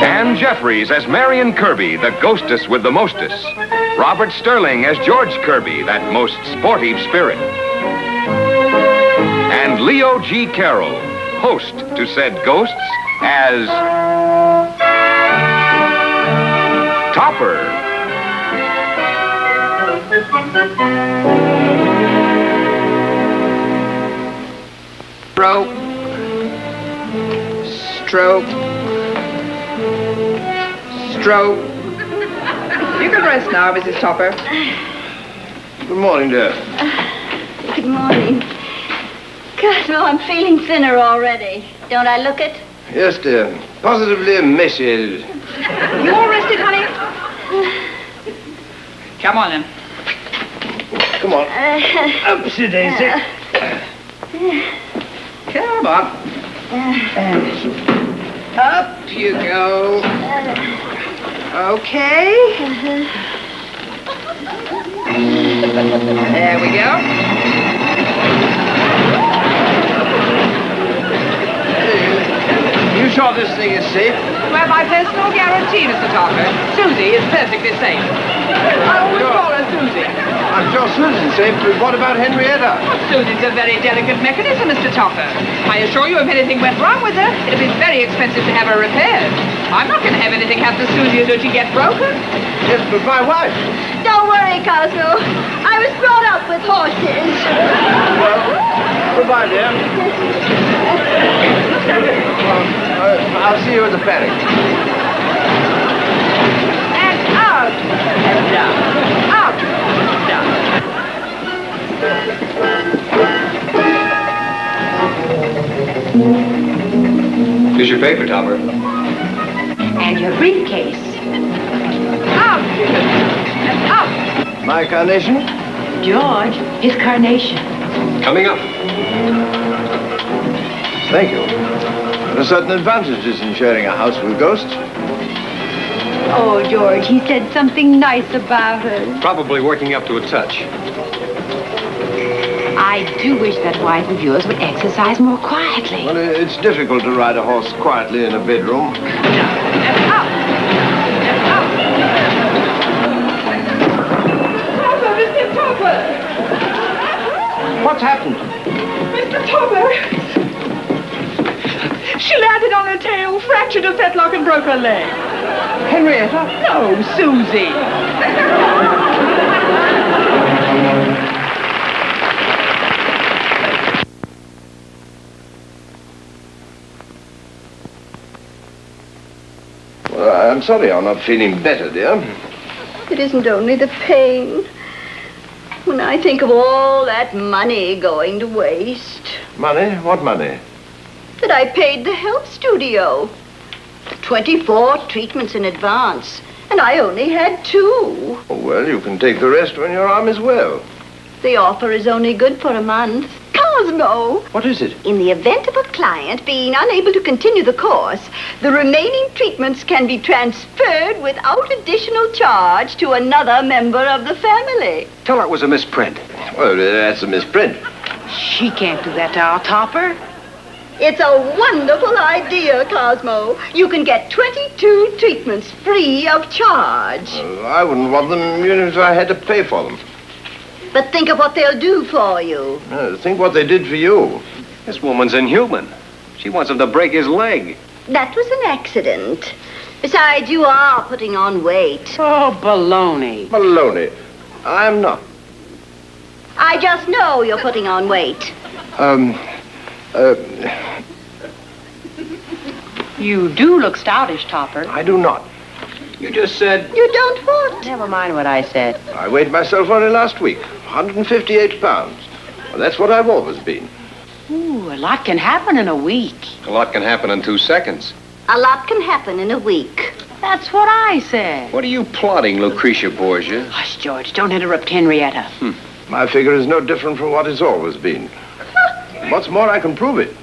Ann Jeffries as Marion Kirby, the ghostess with the mostess. Robert Sterling as George Kirby, that most sportive spirit. And Leo G. Carroll, host to said ghosts, as Topper. Stroke. You can rest now, Mrs. Topper. Good morning, dear. Good morning. Cosmo, I'm feeling thinner already. Don't I look it? Yes, dear. Positively emaciated. You all rested, honey? Come on, then. Come on. Upsy daisy. Come on. Up you go. Okay. There we go. You sure this thing is safe? Well, my personal guarantee, Mr. Topper. Susie is perfectly safe. I always call her Susie. I'm sure Susan's safe, but what about Henrietta? Susie's a very delicate mechanism, Mr. Topper. I assure you, if anything went wrong with her, it'd be very expensive to have her repaired. I'm not going to have anything happen to Susie so she get broken. Yes, but my wife. Don't worry, Cosmo. I was brought up with horses. Well, goodbye, dear. I'll see you at the paddock. And out and down. Out and down. Here's your paper, Topper. And your briefcase. Out and out. My carnation? George, his carnation. Coming up. Thank you. There are certain advantages in sharing a house with ghosts. Oh, George, he said something nice about us. Probably working up to a touch. I do wish that wife of yours would exercise more quietly. Well, it's difficult to ride a horse quietly in a bedroom. And out. And out. Topper, Mr. Topper. What's happened? Mr. Topper. She landed on her tail, fractured her fetlock, and broke her leg. Henrietta? No, Susie. Well, I'm sorry you're not feeling better, dear. It isn't only the pain. When I think of all that money going to waste, Money? What money? that I paid the health studio. 24 treatments in advance, and I only had 2. Oh, well, you can take the rest when your arm is well. The offer is only good for a month. Cosmo! What is it? In the event of a client being unable to continue the course, the remaining treatments can be transferred without additional charge to another member of the family. Tell her it was a misprint. Well, that's a misprint. She can't do that to our Topper. It's a wonderful idea, Cosmo. You can get 22 treatments free of charge. I wouldn't want them even if I had to pay for them. But think of what they'll do for you. Think what they did for you. This woman's inhuman. She wants him to break his leg. That was an accident. Besides, you are putting on weight. Oh, baloney. Baloney. I'm not. I just know you're putting on weight. You do look stoutish, Topper. I do not. You just said... You don't what? Never mind what I said. I weighed myself only last week. 158 pounds. Well, that's what I've always been. Ooh, a lot can happen in a week. A lot can happen in 2 seconds. A lot can happen in a week. That's what I said. What are you plotting, Lucretia Borgia? Hush, George, don't interrupt Henrietta. My figure is no different from what it's always been. What's more, I can prove it.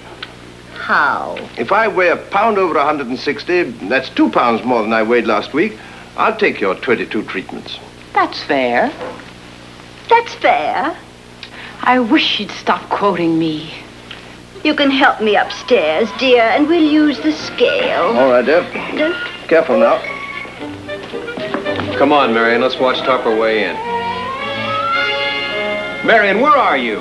How? If I weigh a pound over 160, that's 2 pounds more than I weighed last week. I'll take your 22 treatments. That's fair. That's fair. I wish you'd stop quoting me. You can help me upstairs, dear, and we'll use the scale. All right, dear. Careful now. Come on, Marion, let's watch Topper weigh in. Marion, where are you?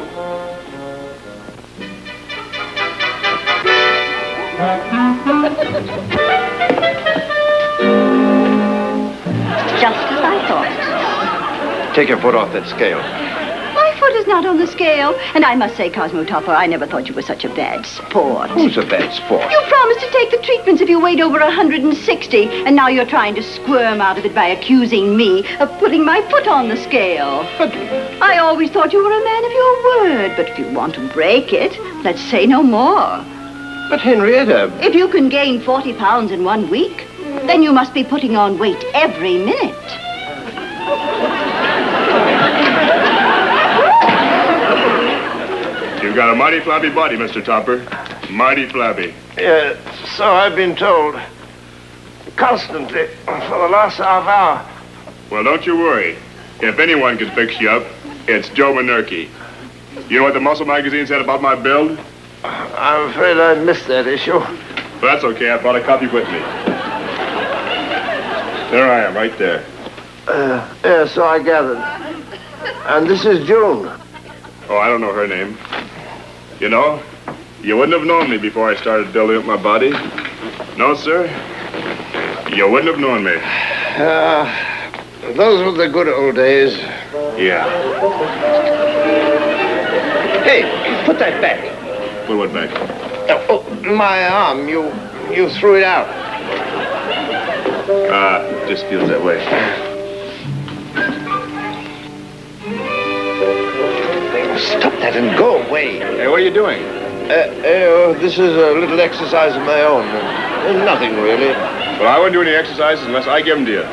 Just as I thought. Take your foot off that scale. My foot is not on the scale. And I must say, Cosmo Topper, I never thought you were such a bad sport. Who's a bad sport? You promised to take the treatments if you weighed over 160, and now you're trying to squirm out of it by accusing me of putting my foot on the scale. But I always thought you were a man of your word, but if you want to break it, let's say no more. Henrietta... If you can gain 40 pounds in 1 week, then you must be putting on weight every minute. You've got a mighty flabby body, Mr. Topper. Mighty flabby. Yeah, so I've been told. Constantly, for the last half hour. Well, don't you worry. If anyone can fix you up, it's Joe Manerkey. You know what the Muscle magazine said about my build? I'm afraid I missed that issue. Well, that's okay. I brought a copy with me. There I am, right there. Yeah, so I gathered. And this is June. Oh, I don't know her name. You know, you wouldn't have known me before I started building up my body. No, sir. You wouldn't have known me. Those were the good old days. Yeah. Hey, put that back. What back? Oh, my arm. You threw it out. Just feels that way. Stop that and go away. Hey, what are you doing? This is a little exercise of my own. Nothing really. Well, I won't do any exercises unless I give them to you.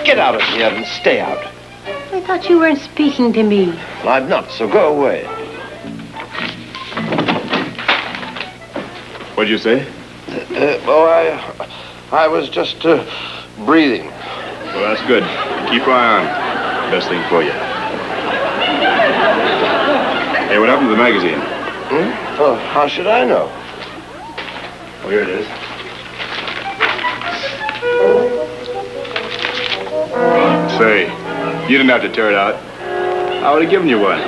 Get out of here and stay out. I thought you weren't speaking to me. Well, I'm not, so go away. What'd you say? I was just breathing. Well, that's good. Keep your eye on. Best thing for you. Hey, what happened to the magazine? Oh, how should I know? Oh, here it is. Say, you didn't have to tear it out. I would have given you one.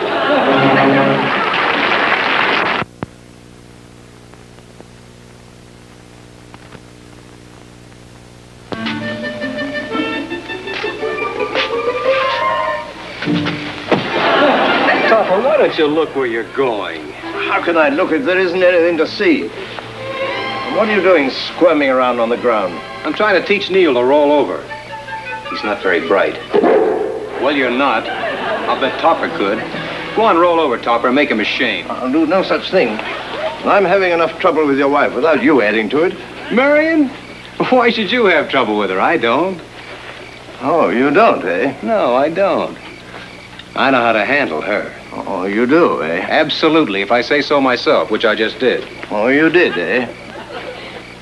Topper, why don't you look where you're going? How can I look if there isn't anything to see? And what are you doing squirming around on the ground? I'm trying to teach Neil to roll over. He's not very bright. Well, you're not. I'll bet Topper could. Go on, roll over, Topper, and make him ashamed. I'll do no such thing. I'm having enough trouble with your wife without you adding to it. Marion? Why should you have trouble with her? I don't. Oh, you don't, eh? No, I don't. I know how to handle her. Oh, you do, eh? Absolutely, if I say so myself, which I just did. Oh, you did, eh?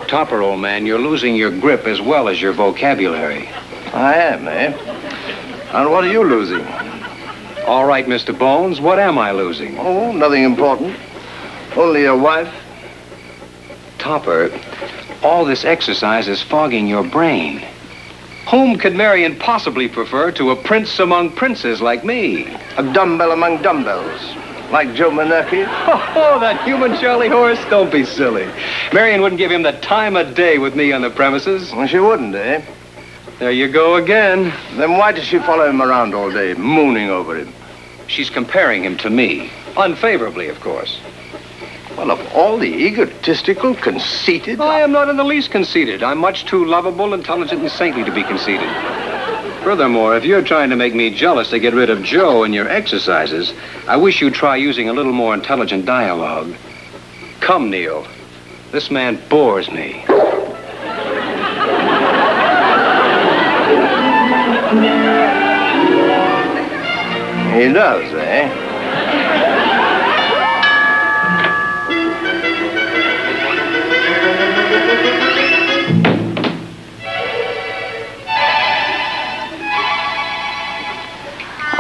Topper, old man, you're losing your grip as well as your vocabulary. I am, eh? And what are you losing? All right, Mr. Bones, what am I losing? Oh, nothing important. Only your wife. Topper, all this exercise is fogging your brain. Whom could Marion possibly prefer to a prince among princes like me? A dumbbell among dumbbells. Like Joe Manerkey. Oh, that human Charlie horse? Don't be silly. Marion wouldn't give him the time of day with me on the premises. Well, she wouldn't, eh? There you go again. Then why does she follow him around all day, mooning over him? She's comparing him to me. Unfavorably, of course. Well, of all the egotistical, conceited... I am not in the least conceited. I'm much too lovable, intelligent, and saintly to be conceited. Furthermore, if you're trying to make me jealous to get rid of Joe in your exercises, I wish you'd try using a little more intelligent dialogue. Come, Neil. This man bores me. He does, eh?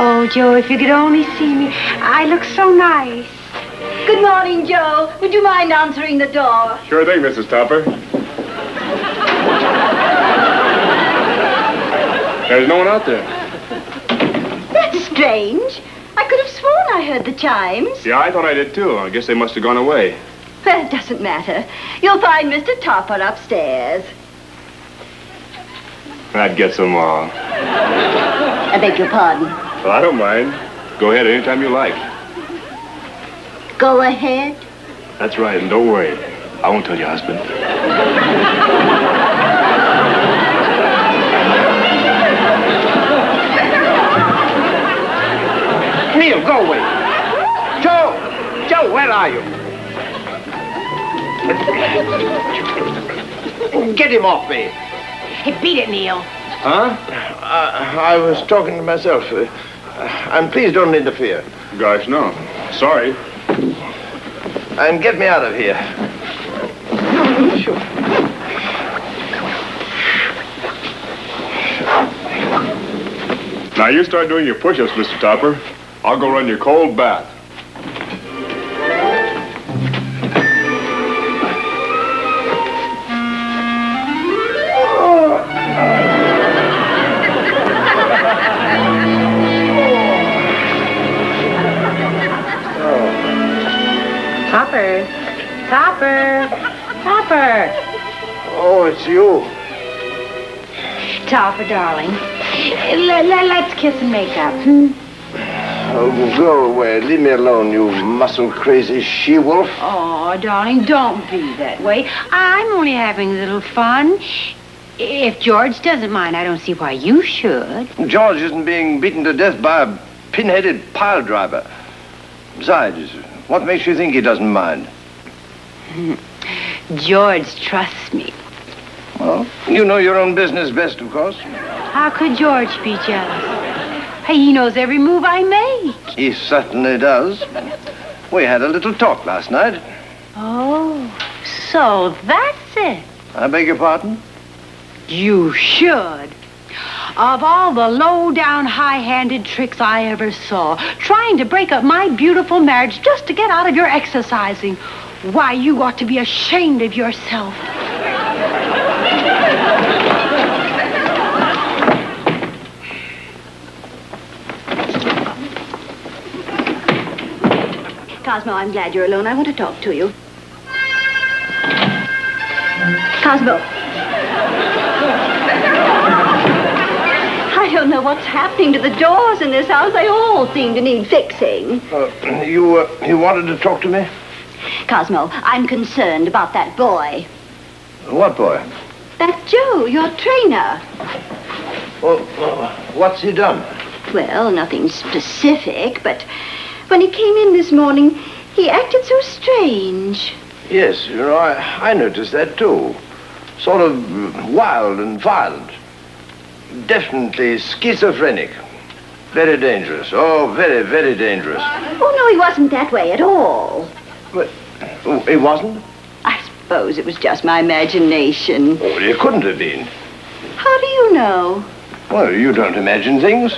Oh, Joe, if you could only see me. I look so nice. Good morning, Joe. Would you mind answering the door? Sure thing, Mrs. Topper. There's no one out there. That's strange. I could have sworn I heard the chimes. Yeah, I thought I did too. I guess they must have gone away. Well, it doesn't matter. You'll find Mr. Topper upstairs. That gets them all. I beg your pardon. Well, I don't mind. Go ahead anytime you like. Go ahead. That's right, and don't worry. I won't tell your husband. Neil, go away. Joe! Joe, where are you? Get him off me. Hey, beat it, Neil. Huh? I was talking to myself. And please don't interfere. Gosh, no. Sorry. And get me out of here. Now you start doing your push-ups, Mr. Topper. I'll go run your cold bath. Topper. Topper. Topper. Oh, it's you. Topper, darling. Let's kiss and make up. Hmm? Oh, go away. Leave me alone, you muscle-crazy she-wolf. Oh, darling, don't be that way. I'm only having a little fun. If George doesn't mind, I don't see why you should. George isn't being beaten to death by a pin-headed pile driver. Besides, what makes you think he doesn't mind? George trusts me. Well, you know your own business best, of course. How could George be jealous? Hey, he knows every move I make. He certainly does. We had a little talk last night. Oh, so that's it. I beg your pardon? You should. Of all the low-down, high-handed tricks I ever saw, trying to break up my beautiful marriage just to get out of your exercising, why, you ought to be ashamed of yourself. Cosmo, I'm glad you're alone. I want to talk to you. Cosmo. I don't know what's happening to the doors in this house. They all seem to need fixing. You wanted to talk to me? Cosmo, I'm concerned about that boy. What boy? That's Joe, your trainer. Well, what's he done? Well, nothing specific, but when he came in this morning, he acted so strange. Yes, you know, I noticed that too. Sort of wild and violent. Definitely schizophrenic. Very dangerous. Oh, very, very dangerous. Oh, no, he wasn't that way at all. But he wasn't? I suppose it was just my imagination. Oh, it couldn't have been. How do you know? Well, you don't imagine things.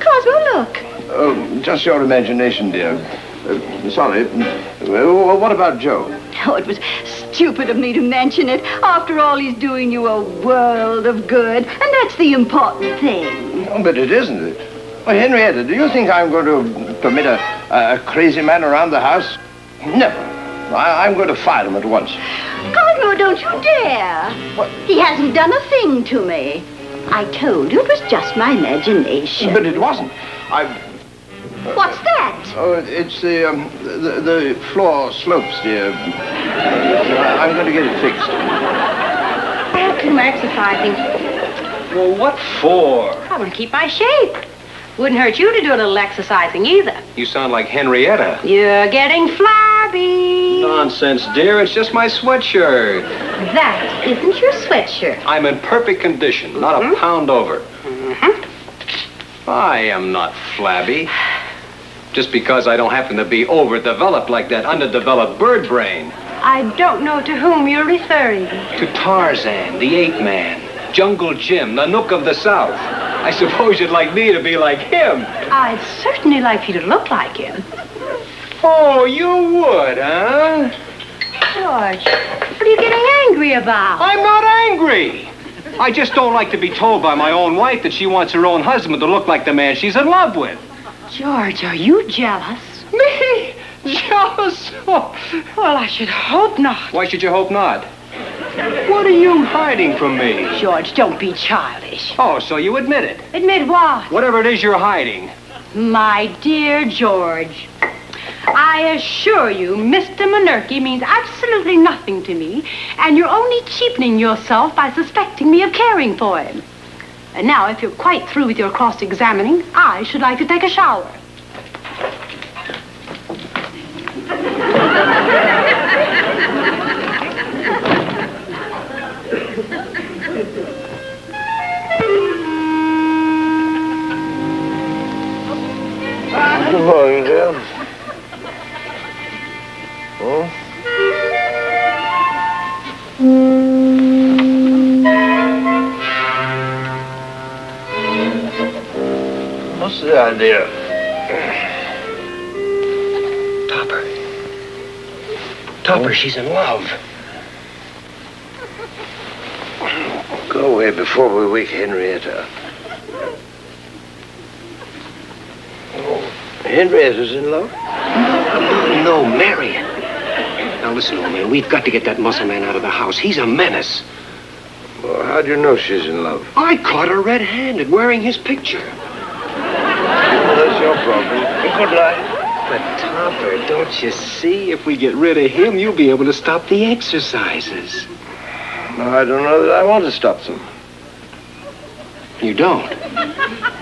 Cosmo, look. Oh, just your imagination, dear. Sorry. What about Joe? Oh, it was stupid of me to mention it. After all, he's doing you a world of good, and that's the important thing. Oh, but it isn't it? Well, Henrietta, do you think I'm going to permit a crazy man around the house? Never. I'm going to fire him at once. Cosmo, don't you dare. What? He hasn't done a thing to me. I told you it was just my imagination. But it wasn't. What's that? Oh, it's the floor slopes, dear. I'm going to get it fixed. I'll do my exercising. Well, what for? I want to keep my shape. Wouldn't hurt you to do a little exercising either. You sound like Henrietta. You're getting flabby. Nonsense, dear. It's just my sweatshirt. That isn't your sweatshirt. I'm in perfect condition, not a pound over. I am not flabby. Just because I don't happen to be overdeveloped like that underdeveloped bird brain. I don't know to whom you're referring. To Tarzan, the ape man. Jungle Jim, the Nook of the South. I suppose you'd like me to be like him. I'd certainly like you to look like him. Oh, you would, huh? George, what are you getting angry about? I'm not angry. I just don't like to be told by my own wife that she wants her own husband to look like the man she's in love with. George, are you jealous? Me? Jealous? Oh. Well, I should hope not. Why should you hope not? What are you hiding from me? George, don't be childish. Oh, so you admit it. Admit what? Whatever it is you're hiding. My dear George, I assure you, Mr. Monarchy means absolutely nothing to me, and you're only cheapening yourself by suspecting me of caring for him. And now, if you're quite through with your cross-examining, I should like to take a shower. Good morning, dear. Oh? What's the idea? Topper, she's in love. Go away before we wake Henrietta. Oh, Henrietta's in love? No, Marion. Now listen, old man, we've got to get that muscle man out of the house. He's a menace. Well, how do you know she's in love? I caught her red-handed wearing his picture. Well, that's your problem. Good night. But, Topper, don't you see? If we get rid of him, you'll be able to stop the exercises. I don't know that I want to stop them. You don't?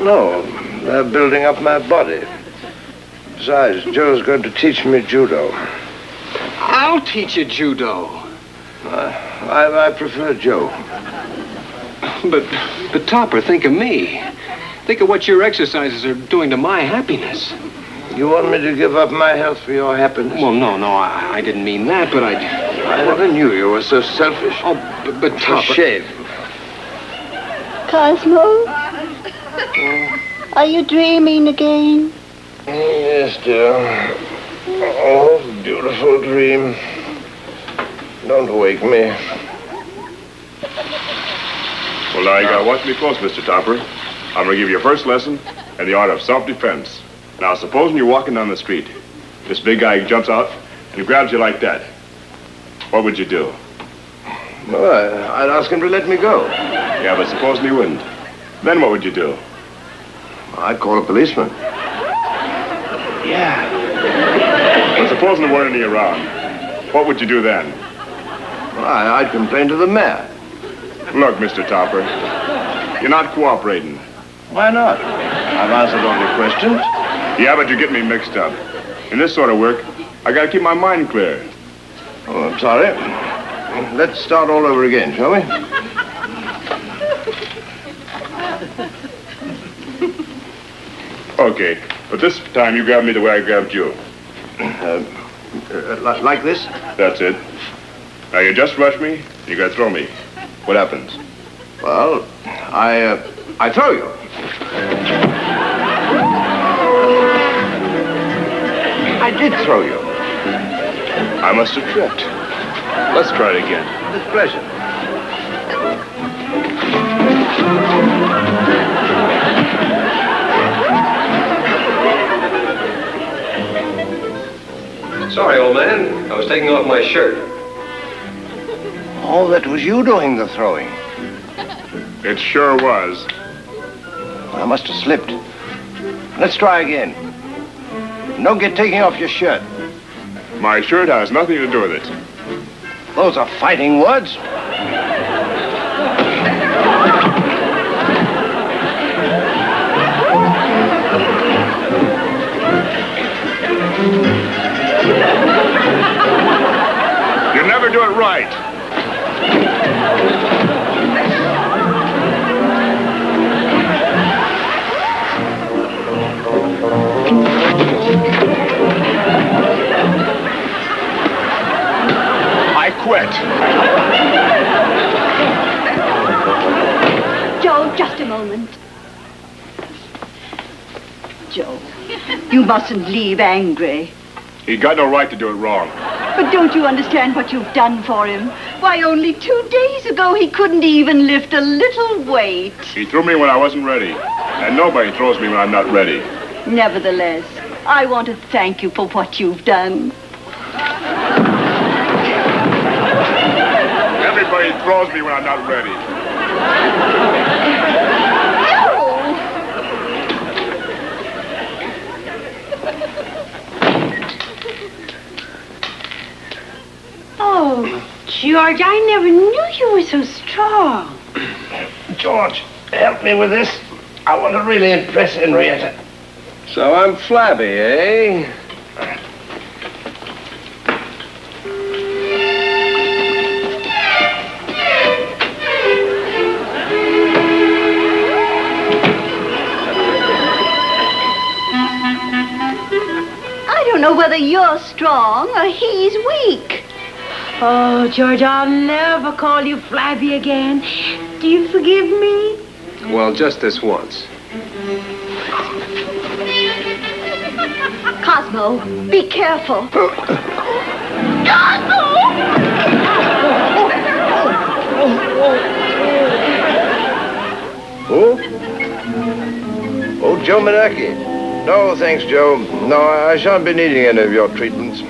No, they're building up my body. Besides, Joe's going to teach me judo. I'll teach you judo. I prefer Joe. But Topper, think of me. Think of what your exercises are doing to my happiness. You want me to give up my health for your happiness? Well, no, I didn't mean that, but I never knew you were so selfish. Oh, but For Topper... shame. Cosmo? Are you dreaming again? Yes, dear. Oh, beautiful dream. Don't wake me. Well, now you gotta watch me close, Mr. Topper. I'm gonna give you your first lesson in the art of self-defense. Now, supposing you're walking down the street. This big guy jumps out and grabs you like that. What would you do? Well, I'd ask him to let me go. Yeah, but supposing he wouldn't. Then what would you do? I'd call a policeman. Yeah. But supposing there weren't any around. What would you do then? Well, I'd complain to the mayor. Look, Mr. Topper, you're not cooperating. Why not? I've answered all your questions. Yeah, but you're getting me mixed up. In this sort of work, I gotta keep my mind clear. Oh, I'm sorry. Let's start all over again, shall we? Okay, but this time you grabbed me the way I grabbed you. Like this? That's it. Now you just rush me, you gotta throw me. What happens? Well, I throw you. I did throw you. I must have tripped. Let's try it again. With pleasure. Sorry, old man. I was taking off my shirt. Oh, that was you doing the throwing. It sure was. I must have slipped. Let's try again. No get taking off your shirt. My shirt has nothing to do with it. Those are fighting words. You never do it right. I quit. Joe. You mustn't leave angry. He got no right to do it wrong. But don't you understand what you've done for him? Why, only 2 days ago he couldn't even lift a little weight. He threw me when I wasn't ready. And nobody throws me when I'm not ready. Nevertheless, I want to thank you for what you've done. Everybody throws me when I'm not ready. Oh, George, I never knew you were so strong. George, help me with this. I want to really impress Henrietta. So I'm flabby, eh? I don't know whether you're strong or he's weak. Oh, George, I'll never call you flabby again. Do you forgive me? Well, just this once. Cosmo, be careful. Who? Oh, Joe Manaki. No, thanks, Joe. No, I shan't be needing any of your treatments.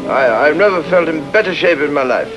I've never felt in better shape in my life.